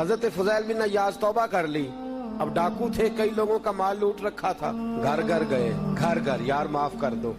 حضرت فضیل بن عیاض توبہ کر لی. اب ڈاکو تھے, کئی لوگوں کا مال لوٹ رکھا تھا, گھر گھر گئے, گھر گھر یار معاف کر دو.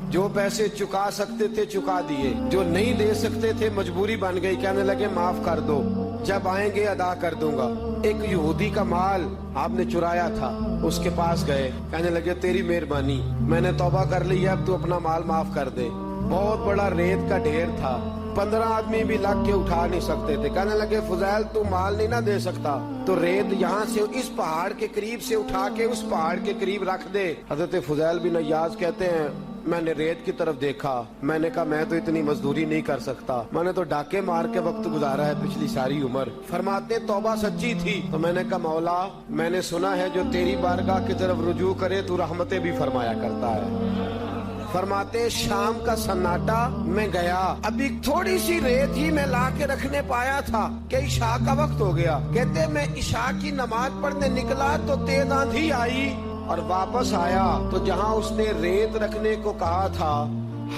جو پیسے چکا سکتے تھے چکا دیے, جو نہیں دے سکتے تھے مجبوری بن گئی, کہنے لگے معاف کر دو, جب آئیں گے ادا کر دوں گا. ایک یہودی کا مال آپ نے چرایا تھا, اس کے پاس گئے, کہنے لگے تیری مہربانی, میں نے توبہ کر لی ہے, اب تو اپنا مال معاف کر دے. بہت بڑا ریت کا ڈھیر تھا, 15 آدمی بھی لگ کے اٹھا نہیں سکتے تھے. کہنے لگے فضیل تو مال نہیں نہ دے سکتا, تو ریت یہاں سے اس پہاڑ کے قریب سے اٹھا کے اس پہاڑ کے قریب رکھ دے. حضرت فضیل بن عیاض کہتے ہیں میں نے ریت کی طرف دیکھا, میں نے کہا میں تو اتنی مزدوری نہیں کر سکتا, میں نے تو ڈاکے مار کے وقت گزارا ہے پچھلی ساری عمر. فرماتے توبہ سچی تھی, تو میں نے کہا مولا میں نے سنا ہے جو تیری بارگاہ کی طرف رجوع کرے تو رحمتیں بھی فرمایا کرتا ہے. فرماتے شام کا سناٹا, میں گیا, ابھی تھوڑی سی ریت ہی میں لا کے رکھنے پایا تھا کہ عشاء کا وقت ہو گیا. کہتے میں عشاء کی نماز پڑھنے نکلا تو تیز آندھی آئی, اور واپس آیا تو جہاں اس نے ریت رکھنے کو کہا تھا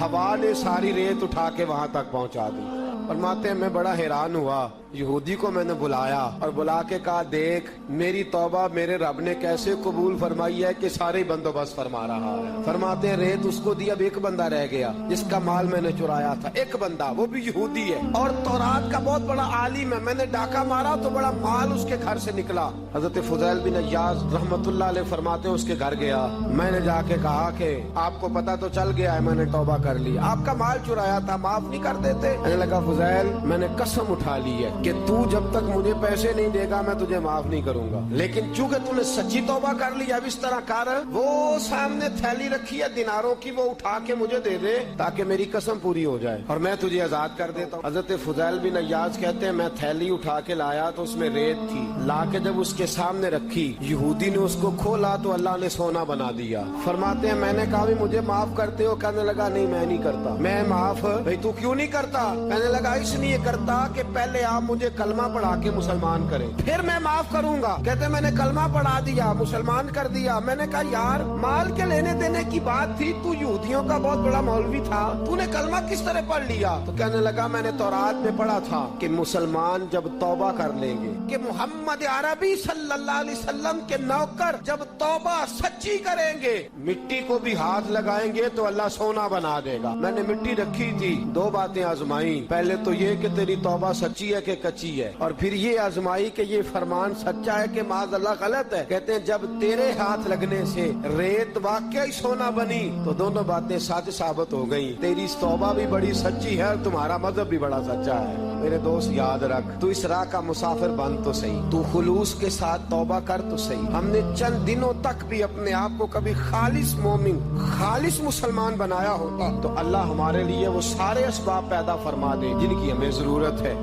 ہوا نے ساری ریت اٹھا کے وہاں تک پہنچا دی. فرماتے ہیں میں بڑا حیران ہوا, یہودی کو میں نے بلایا اور بلا کے کہا دیکھ میری توبہ میرے رب نے کیسے قبول فرمائی ہے کہ سارے بندوبست فرما رہا ہے. فرماتے ہیں ریت اس کو دی, اب ایک بندہ رہ گیا جس کا مال میں نے چرایا تھا, ایک بندہ, وہ بھی یہودی ہے اور تورات کا بہت بڑا عالم ہے. میں نے ڈاکہ مارا تو بڑا مال اس کے گھر سے نکلا. حضرت فضیل بن عیاض رحمت اللہ علیہ فرماتے ہیں اس کے گھر گیا, میں نے جا کے کہا کہ آپ کو پتا تو چل گیا ہے میں نے توبہ کر لی, آپ کا مال چرایا تھا, معاف نہیں کر دیتے؟ کہنے لگا فضیل میں نے قسم اٹھا لی ہے کہ تو جب تک مجھے پیسے نہیں دے گا میں تجھے معاف نہیں کروں گا, لیکن چونکہ تو نے سچی توبہ کر لی, اب اس طرح کر, وہ سامنے تھیلی رکھی ہے دیناروں کی, وہ اٹھا کے مجھے دے دے تاکہ میری قسم پوری ہو جائے اور میں تجھے آزاد کر دیتا ہوں. حضرت فضیل بن عیاض کہتے ہیں میں تھیلی اٹھا کے لایا تو اس میں ریت تھی, لا کے جب اس کے سامنے رکھی یہودی نے اس کو کھولا تو اللہ نے سونا بنا دیا. فرماتے ہیں میں نے کہا بھی مجھے معاف کرتے ہو؟ کہنے لگا نہیں میں نہیں کرتا. میں معاف؟ بھئی تو کیوں نہیں کرتا؟ کہنے لگا اس لیے کرتا کہ پہلے آپ مجھے کلمہ پڑھا کے مسلمان کریں, پھر میں معاف کروں گا. کہتے میں نے کلمہ پڑھا دیا, مسلمان کر دیا. میں نے کہا یار مال کے لینے دینے کی بات تھی, تو یہودیوں کا بہت بڑا مولوی تھا, تو نے کلمہ کس طرح پڑھ لیا؟ تو کہنے لگا میں نے تورات میں پڑھا تھا کہ مسلمان جب توبہ کر لیں گے, کہ محمد عربی صلی اللہ علیہ وسلم کے نوکر جب توبہ سچی کریں گے, مٹی کو بھی ہاتھ لگائیں گے تو اللہ سونا بنا دے گا. میں نے مٹی رکھی تھی, 2 باتیں آزمائی, پہلے تو یہ کہ تیری توبہ سچی ہے کہ کچی ہے, اور پھر یہ آزمائی کہ یہ فرمان سچا ہے کہ معاذ اللہ غلط ہے. کہتے ہیں جب تیرے ہاتھ لگنے سے ریت واقعی سونا بنی تو دونوں باتیں سچ ثابت ہو گئیں. تیری توبہ بھی بڑی سچی ہے اور تمہارا مذہب بھی بڑا سچا ہے. میرے دوست یاد رکھ, تو اس راہ کا مسافر بن تو صحیح, تو خلوص کے ساتھ توبہ کر تو صحیح. ہم نے چند دنوں تک بھی اپنے آپ کو کبھی خالص مومن, خالص مسلمان بنایا ہوتا تو اللہ ہمارے لیے وہ سارے اسباب پیدا فرما دے جن کی ہمیں ضرورت ہے.